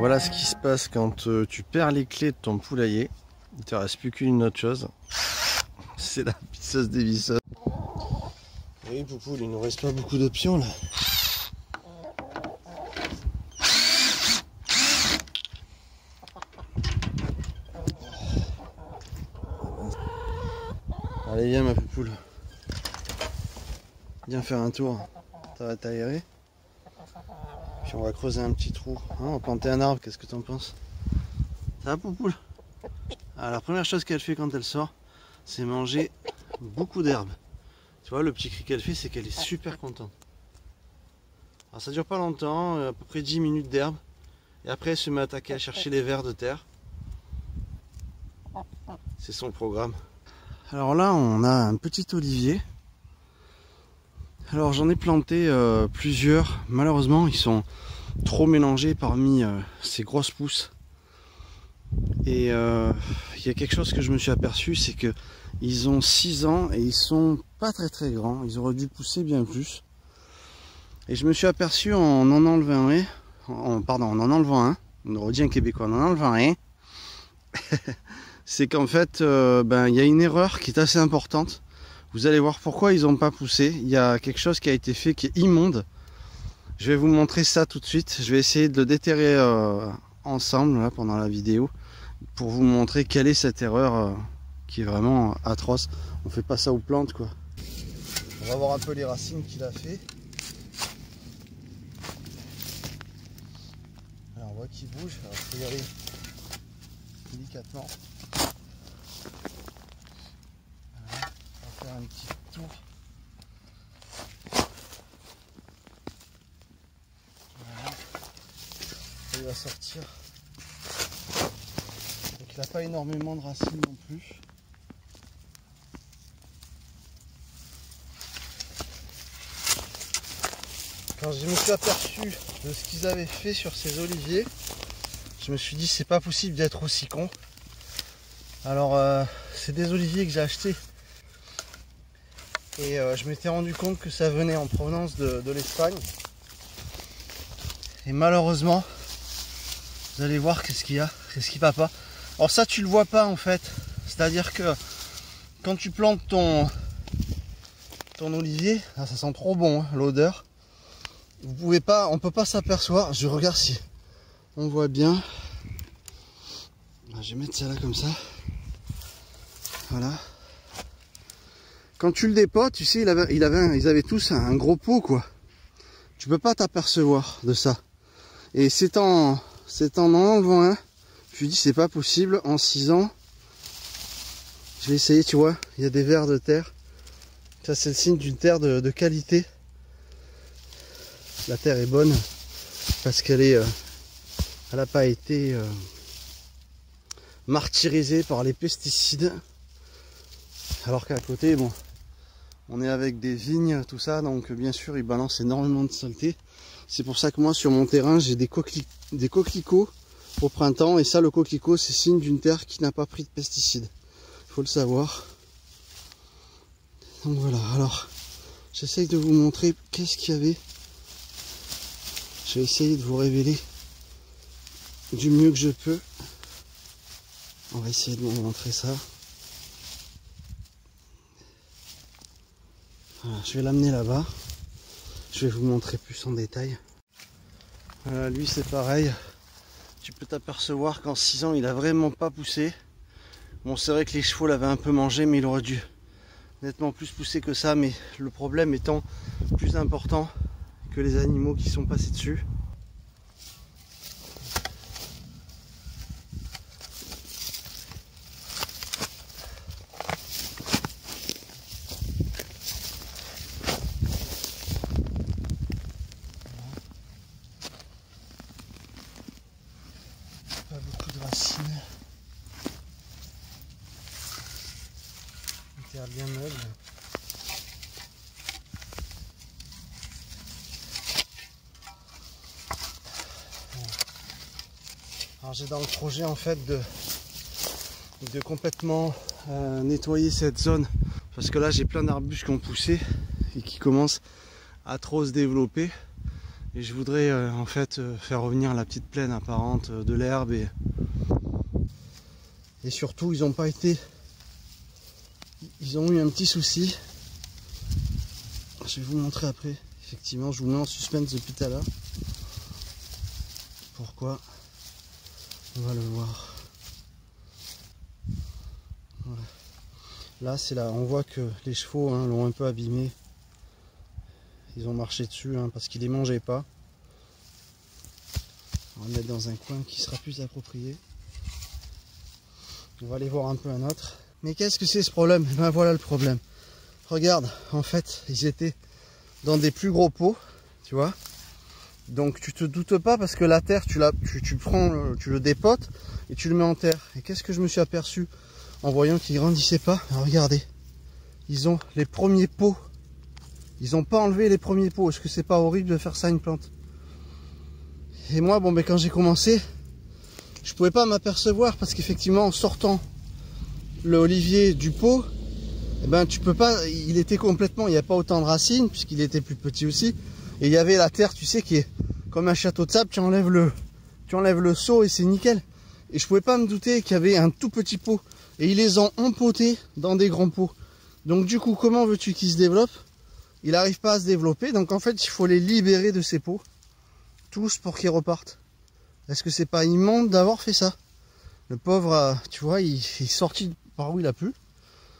Voilà ce qui se passe quand tu perds les clés de ton poulailler. Il te reste plus qu'une autre chose. C'est la pisseuse des visseuses. Et oui, Poupoule, il nous reste pas beaucoup d'options là. Allez, viens ma Poupoule. Viens faire un tour. Ça va t'aérer. Puis on va creuser un petit trou. Hein, on va planter un arbre, qu'est-ce que t'en penses? Ça va Poupoule? Alors, la première chose qu'elle fait quand elle sort, c'est manger beaucoup d'herbe. Tu vois, le petit cri qu'elle fait, c'est qu'elle est super contente. Alors ça dure pas longtemps, à peu près 10 minutes d'herbe. Et après elle se met à attaquer à chercher les vers de terre. C'est son programme. Alors là on a un petit olivier. Alors j'en ai planté plusieurs. Malheureusement ils sont trop mélangés parmi ces grosses pousses. Et il y a quelque chose que je me suis aperçu, c'est que ils ont 6 ans et ils sont pas très grands. Ils auraient dû pousser bien plus. Et je me suis aperçu en enlevant un, on aurait dit un Québécois, en enlevant un, c'est qu'en fait, il y a une erreur qui est assez importante. Vous allez voir pourquoi ils n'ont pas poussé. Il y a quelque chose qui a été fait qui est immonde. Je vais vous montrer ça tout de suite. Je vais essayer de le déterrer ensemble là, pendant la vidéo pour vous montrer quelle est cette erreur qui est vraiment atroce. On fait pas ça aux plantes quoi. On va voir un peu les racines qu'il a fait. Alors on voit qu'il bouge, alors il faut y aller délicatement. Voilà. On va faire un petit tour. Voilà. Il va sortir. Donc il n'a pas énormément de racines non plus. Quand je me suis aperçu de ce qu'ils avaient fait sur ces oliviers, je me suis dit c'est pas possible d'être aussi con. Alors c'est des oliviers que j'ai achetés et je m'étais rendu compte que ça venait en provenance de l'Espagne. Et malheureusement, vous allez voir qu'est-ce qu'il y a, qu'est-ce qui va pas. Alors ça tu le vois pas en fait, c'est-à-dire que quand tu plantes ton olivier, ça sent trop bon hein, l'odeur. Vous pouvez pas, on peut pas s'apercevoir. Je regarde si on voit bien. Je vais mettre ça là comme ça. Voilà. Quand tu le dépotes, tu sais, ils avaient tous un gros pot quoi. Tu peux pas t'apercevoir de ça. Et c'est en enlevant un, je me dis c'est pas possible. En 6 ans, je vais essayer. Tu vois, il y a des vers de terre. Ça c'est le signe d'une terre de qualité. La terre est bonne parce qu'elle est, elle n'a pas été martyrisée par les pesticides. Alors qu'à côté, bon, on est avec des vignes, tout ça, donc bien sûr, ils balancent énormément de saleté. C'est pour ça que moi, sur mon terrain, j'ai des coquelicots au printemps. Et ça, le coquelicot, c'est signe d'une terre qui n'a pas pris de pesticides. Il faut le savoir. Donc voilà, alors, j'essaye de vous montrer qu'est-ce qu'il y avait. Je vais essayer de vous révéler du mieux que je peux. On va essayer de vous montrer ça. Voilà, je vais l'amener là-bas. Je vais vous montrer plus en détail. Voilà, lui c'est pareil. Tu peux t'apercevoir qu'en 6 ans il a vraiment pas poussé. Bon c'est vrai que les chevaux l'avaient un peu mangé, mais il aurait dû nettement plus pousser que ça. Mais le problème étant plus important que les animaux qui sont passés dessus. Pas beaucoup de racines. Une terre bien meuble. Alors j'ai dans le projet en fait de complètement nettoyer cette zone, parce que là j'ai plein d'arbustes qui ont poussé et qui commencent à trop se développer. Et je voudrais en fait faire revenir la petite plaine apparente de l'herbe et surtout ils ont pas été. Ils ont eu un petit souci. Je vais vous montrer après. Effectivement, je vous mets en suspense depuis tout à l'heure. Pourquoi? On va le voir. Voilà. Là, c'est là. On voit que les chevaux l'ont un peu abîmé. Ils ont marché dessus parce qu'ils les mangeaient pas. On va le mettre dans un coin qui sera plus approprié. On va aller voir un peu un autre. Mais qu'est-ce que c'est ce problème? Ben voilà le problème. Regarde, en fait, ils étaient dans des plus gros pots, tu vois. Donc tu te doutes pas parce que la terre, tu le dépotes et tu le mets en terre. Et qu'est-ce que je me suis aperçu en voyant qu'ils grandissaient pas? Alors, regardez, ils ont les premiers pots. Ils n'ont pas enlevé les premiers pots. Est-ce que c'est pas horrible de faire ça à une plante? Et moi, bon, ben quand j'ai commencé, je pouvais pas m'apercevoir parce qu'effectivement, en sortant le olivier du pot, eh ben tu peux pas, il était complètement, il n'y a pas autant de racines puisqu'il était plus petit aussi, et il y avait la terre, tu sais, qui est comme un château de sable. Tu enlèves le seau et c'est nickel. Et je pouvais pas me douter qu'il y avait un tout petit pot, et ils les ont empotés dans des grands pots. Donc du coup, comment veux-tu qu'ils se développent? Il n'arrive pas à se développer, donc en fait il faut les libérer de ces pots tous pour qu'ils repartent. Est-ce que c'est pas immonde d'avoir fait ça? Le pauvre, tu vois, il est sorti par où il a pu.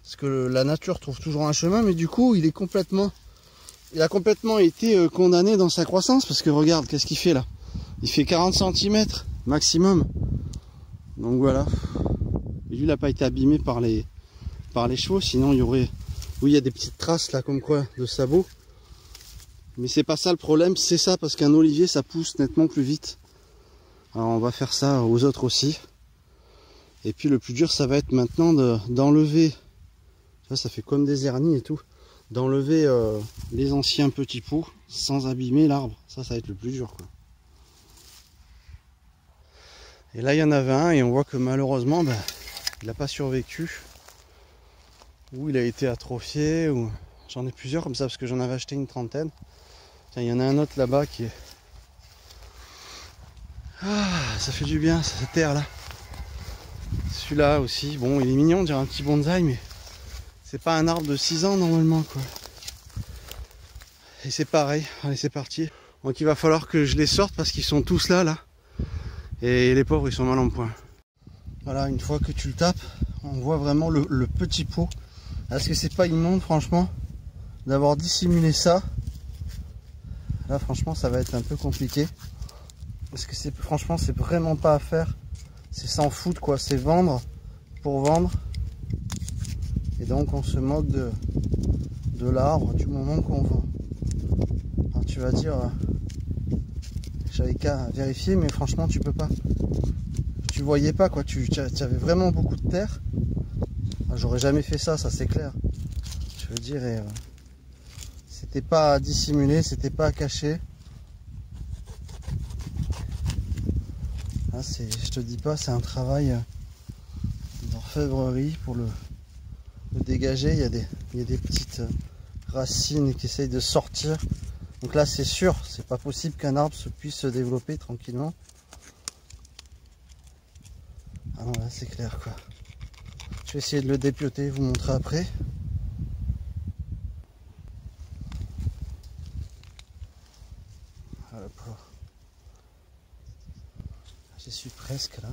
Parce que la nature trouve toujours un chemin, mais du coup, il a complètement été condamné dans sa croissance. Parce que regarde, qu'est-ce qu'il fait là? Il fait 40 cm maximum. Donc voilà. Et lui, il n'a pas été abîmé par les chevaux, sinon il y aurait... Oui, il y a des petites traces là, comme quoi, de sabots. Mais c'est pas ça le problème, c'est ça, parce qu'un olivier, ça pousse nettement plus vite. Alors on va faire ça aux autres aussi. Et puis le plus dur, ça va être maintenant d'enlever, ça fait comme des hernies et tout, d'enlever les anciens petits pots sans abîmer l'arbre. Ça va être le plus dur, quoi. Et là, il y en avait un et on voit que malheureusement, il n'a pas survécu. Ou il a été atrophié, ou j'en ai plusieurs comme ça parce que j'en avais acheté une trentaine. Tiens, il y en a un autre là-bas qui est... Ah, ça fait du bien, cette terre là. Celui-là aussi, bon, il est mignon, on dirait un petit bonsaï, mais c'est pas un arbre de 6 ans normalement, quoi. Et c'est pareil, allez, c'est parti. Donc il va falloir que je les sorte parce qu'ils sont tous là. Et les pauvres, ils sont mal en point. Voilà, une fois que tu le tapes, on voit vraiment le petit pot. Est-ce que c'est pas immonde, franchement, d'avoir dissimulé ça? Là, franchement, ça va être un peu compliqué. Parce que franchement, c'est vraiment pas à faire. C'est s'en foutre, quoi. C'est vendre pour vendre. Et donc, on se moque de l'arbre du moment qu'on vend. Alors, tu vas dire, j'avais qu'à vérifier, mais franchement, tu peux pas. Tu voyais pas, quoi. Tu avais vraiment beaucoup de terre. J'aurais jamais fait ça, ça c'est clair. Je veux dire, c'était pas à dissimuler, c'était pas à cacher. Là, je te dis pas, c'est un travail d'orfèvrerie pour le dégager. Il y a des petites racines qui essayent de sortir. Donc là, c'est sûr, c'est pas possible qu'un arbre puisse se développer tranquillement. Ah non, là c'est clair, quoi. Je vais essayer de le dépioter, vous montrer après. Voilà, j'y suis presque là.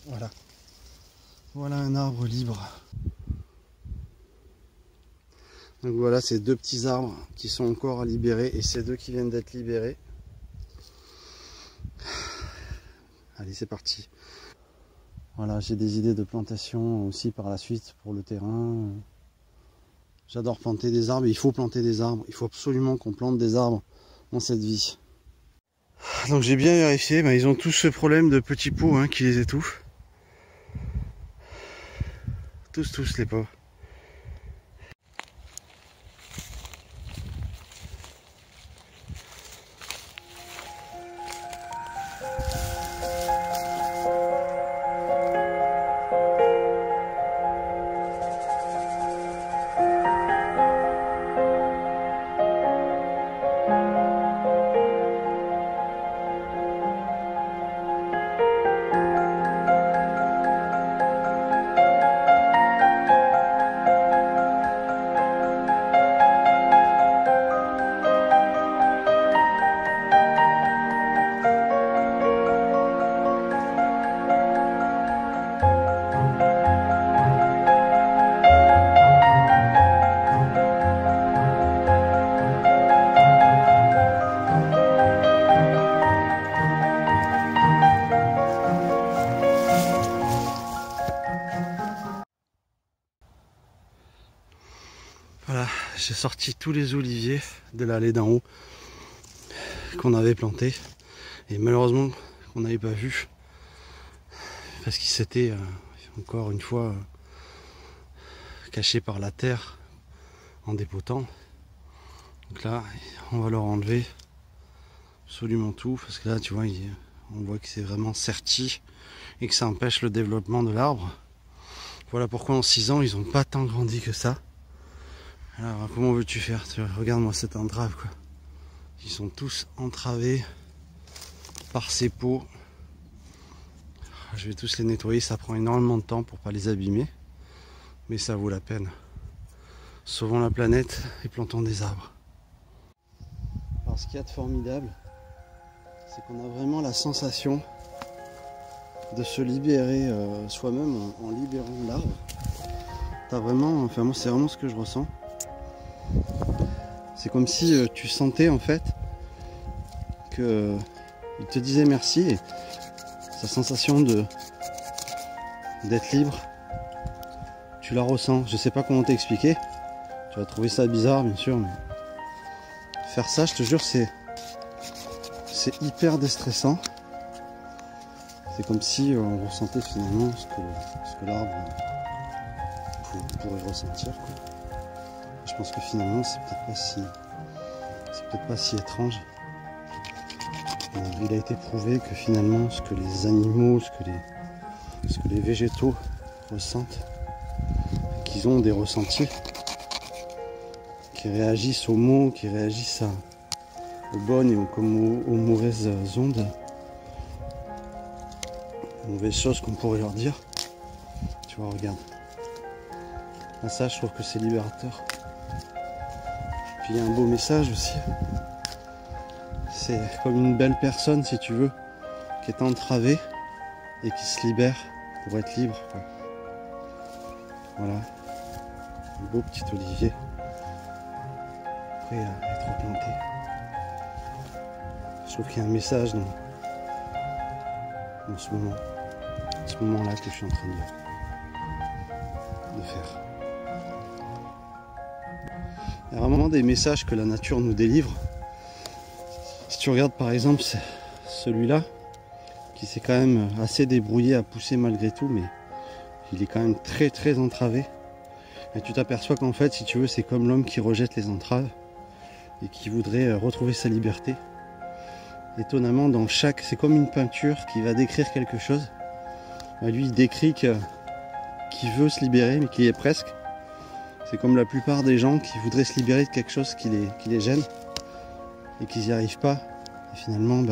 Voilà. Voilà un arbre libre. Donc voilà, ces deux petits arbres qui sont encore à libérer et ces deux qui viennent d'être libérés. Allez, c'est parti. Voilà, j'ai des idées de plantation aussi par la suite pour le terrain. J'adore planter des arbres, il faut planter des arbres. Il faut absolument qu'on plante des arbres dans cette vie. Donc j'ai bien vérifié, ils ont tous ce problème de petits pots qui les étouffent. Tous les pauvres. Voilà, j'ai sorti tous les oliviers de l'allée d'en haut qu'on avait plantés. Et malheureusement qu'on n'avait pas vu. Parce qu'ils s'étaient encore une fois cachés par la terre en dépotant. Donc là, on va leur enlever absolument tout. Parce que là, tu vois, on voit que c'est vraiment serti et que ça empêche le développement de l'arbre. Voilà pourquoi en 6 ans, ils n'ont pas tant grandi que ça. Alors comment veux-tu faire? Regarde-moi cette entrave quoi. Ils sont tous entravés par ces pots. Je vais tous les nettoyer, ça prend énormément de temps pour pas les abîmer. Mais ça vaut la peine. Sauvons la planète et plantons des arbres. Alors ce qu'il y a de formidable, c'est qu'on a vraiment la sensation de se libérer soi-même en libérant l'arbre. T'as vraiment, enfin moi c'est vraiment ce que je ressens. C'est comme si tu sentais en fait que il te disait merci et sa sensation d'être libre, tu la ressens. Je sais pas comment t'expliquer. Tu vas trouver ça bizarre bien sûr, mais faire ça, je te jure, c'est hyper déstressant. C'est comme si on ressentait finalement ce que l'arbre pourrait ressentir, quoi. Je pense que finalement c'est peut-être pas si étrange. Il a été prouvé que finalement ce que les animaux, ce que les végétaux ressentent, qu'ils ont des ressentis, qui réagissent aux mots, qui réagissent aux bonnes et aux mauvaises ondes, aux mauvaises choses qu'on pourrait leur dire. Tu vois, regarde. Ah, ça, je trouve que c'est libérateur. Puis il y a un beau message aussi. C'est comme une belle personne, si tu veux, qui est entravée et qui se libère pour être libre, quoi. Voilà. Un beau petit olivier prêt à être planté. Je trouve qu'il y a un message dans ce moment-là que je suis en train de faire. Il y a vraiment des messages que la nature nous délivre. Si tu regardes par exemple celui-là, qui s'est quand même assez débrouillé à pousser malgré tout, mais il est quand même très très entravé. Et tu t'aperçois qu'en fait, si tu veux, c'est comme l'homme qui rejette les entraves et qui voudrait retrouver sa liberté. Étonnamment, c'est comme une peinture qui va décrire quelque chose. Lui, il décrit qu'il veut se libérer, mais qu'il y est presque. C'est comme la plupart des gens qui voudraient se libérer de quelque chose qui les gêne et qu'ils n'y arrivent pas. Et finalement,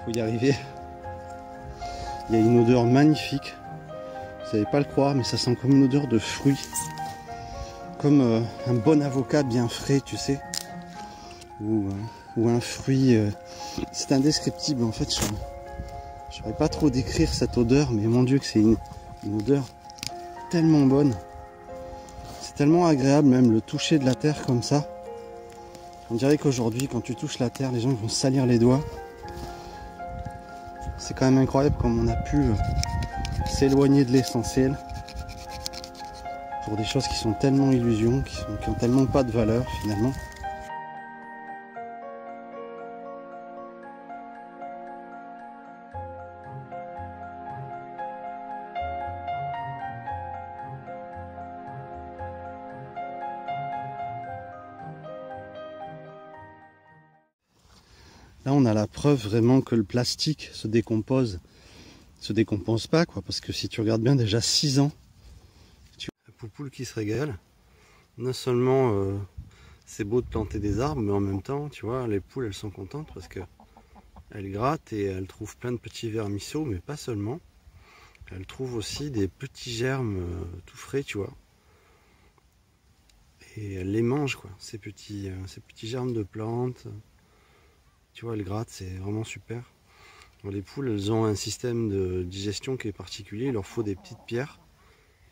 faut y arriver. Il y a une odeur magnifique. Vous n'allez pas le croire, mais ça sent comme une odeur de fruits. Comme un bon avocat bien frais, tu sais. Ou un fruit. C'est indescriptible. En fait, je ne saurais pas trop décrire cette odeur, mais mon Dieu que c'est une odeur tellement bonne. C'est tellement agréable même le toucher de la terre comme ça. On dirait qu'aujourd'hui, quand tu touches la terre, les gens vont se salir les doigts. C'est quand même incroyable comme on a pu s'éloigner de l'essentiel pour des choses qui sont tellement illusions, qui ont tellement pas de valeur finalement. Là, on a la preuve vraiment que le plastique se décompose pas, quoi, parce que si tu regardes bien, déjà 6 ans, la poupoule qui se régale. Non seulement c'est beau de planter des arbres, mais en même temps, tu vois, les poules, elles sont contentes parce que elles grattent et elles trouvent plein de petits vermisseaux, mais pas seulement. Elles trouvent aussi des petits germes tout frais, tu vois. Et elles les mangent, quoi, ces petits germes de plantes. Tu vois, elles grattent, c'est vraiment super. Alors, les poules, elles ont un système de digestion qui est particulier. Il leur faut des petites pierres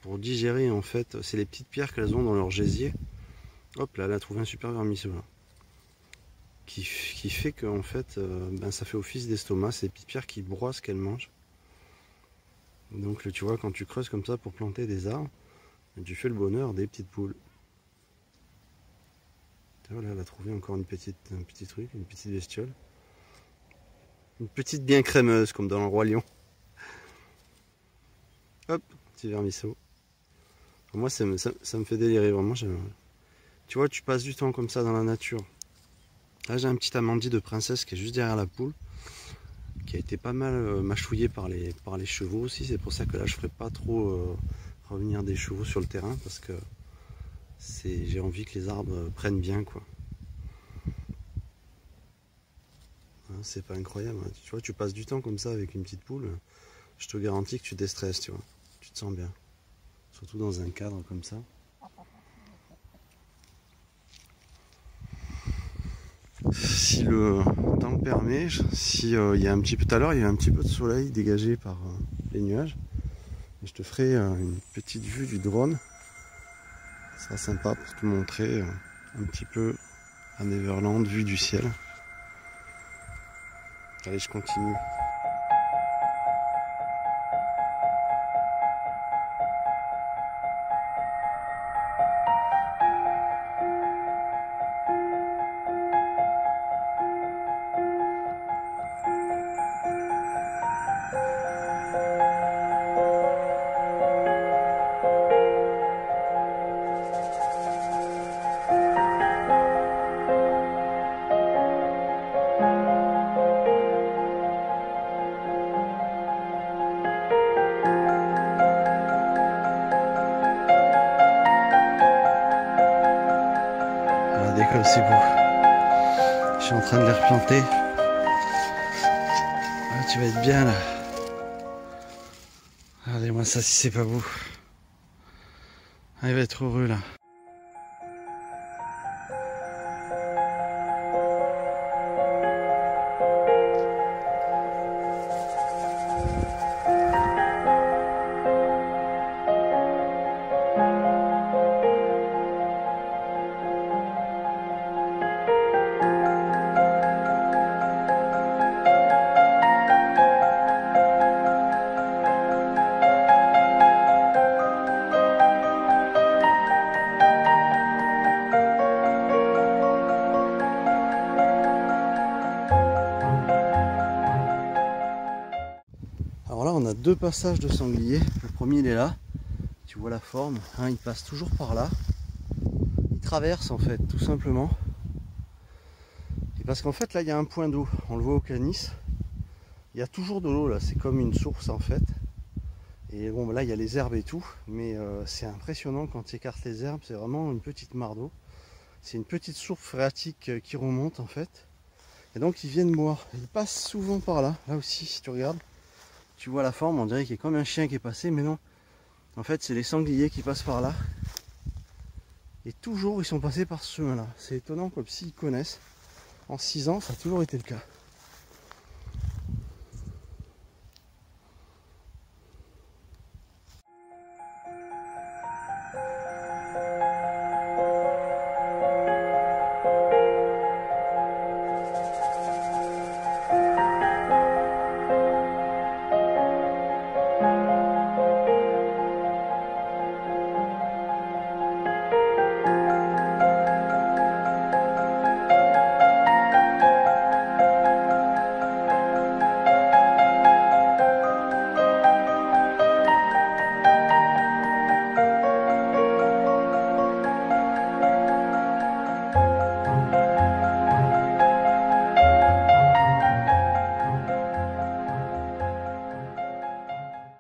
pour digérer, en fait. C'est les petites pierres qu'elles ont dans leur gésier. Hop, là, elle a trouvé un super vermisseau, là. Qui fait que, en fait, ça fait office d'estomac. C'est des petites pierres qui broient ce qu'elles mangent. Donc tu vois, quand tu creuses comme ça pour planter des arbres, tu fais le bonheur des petites poules. Voilà, elle a trouvé encore un petit truc, une petite bestiole. Une petite bien crémeuse, comme dans le Roi Lion. Hop, petit vermisseau. Moi, ça me fait délirer, vraiment. Tu vois, tu passes du temps comme ça dans la nature. Là, j'ai un petit amandie de princesse qui est juste derrière la poule, qui a été pas mal mâchouillé par les chevaux aussi. C'est pour ça que là, je ferai pas trop revenir des chevaux sur le terrain, parce que j'ai envie que les arbres prennent bien, quoi. Hein, c'est pas incroyable, hein. Tu vois, tu passes du temps comme ça avec une petite poule, je te garantis que tu déstresses, tu vois. Tu te sens bien. Surtout dans un cadre comme ça. Si le temps le permet, si il y a un petit peu, tout à l'heure il y a un petit peu de soleil dégagé par les nuages, je te ferai une petite vue du drone. Ça sera sympa pour te montrer un petit peu à Neverland, vue du ciel. Allez, je continue. Comme c'est beau. Je suis en train de les replanter. Ah, tu vas être bien là. Regardez-moi ça si c'est pas beau. Ah, il va être heureux là. Alors là, on a deux passages de sangliers. Le premier, il est là. Tu vois la forme, hein, il passe toujours par là. Il traverse en fait, tout simplement. Et parce qu'en fait, là, il y a un point d'eau. On le voit au Canis. Il y a toujours de l'eau là. C'est comme une source en fait. Et bon, là, il y a les herbes et tout. Mais c'est impressionnant quand tu écartes les herbes. C'est vraiment une petite mare d'eau. C'est une petite source phréatique qui remonte en fait. Et donc, ils viennent boire. Ils passent souvent par là. Là aussi, si tu regardes. Tu vois la forme, on dirait qu'il y a comme un chien qui est passé, mais non. En fait, c'est les sangliers qui passent par là. Et toujours, ils sont passés par ce chemin-là. C'est étonnant, comme s'ils connaissent. En 6 ans, ça a toujours été le cas.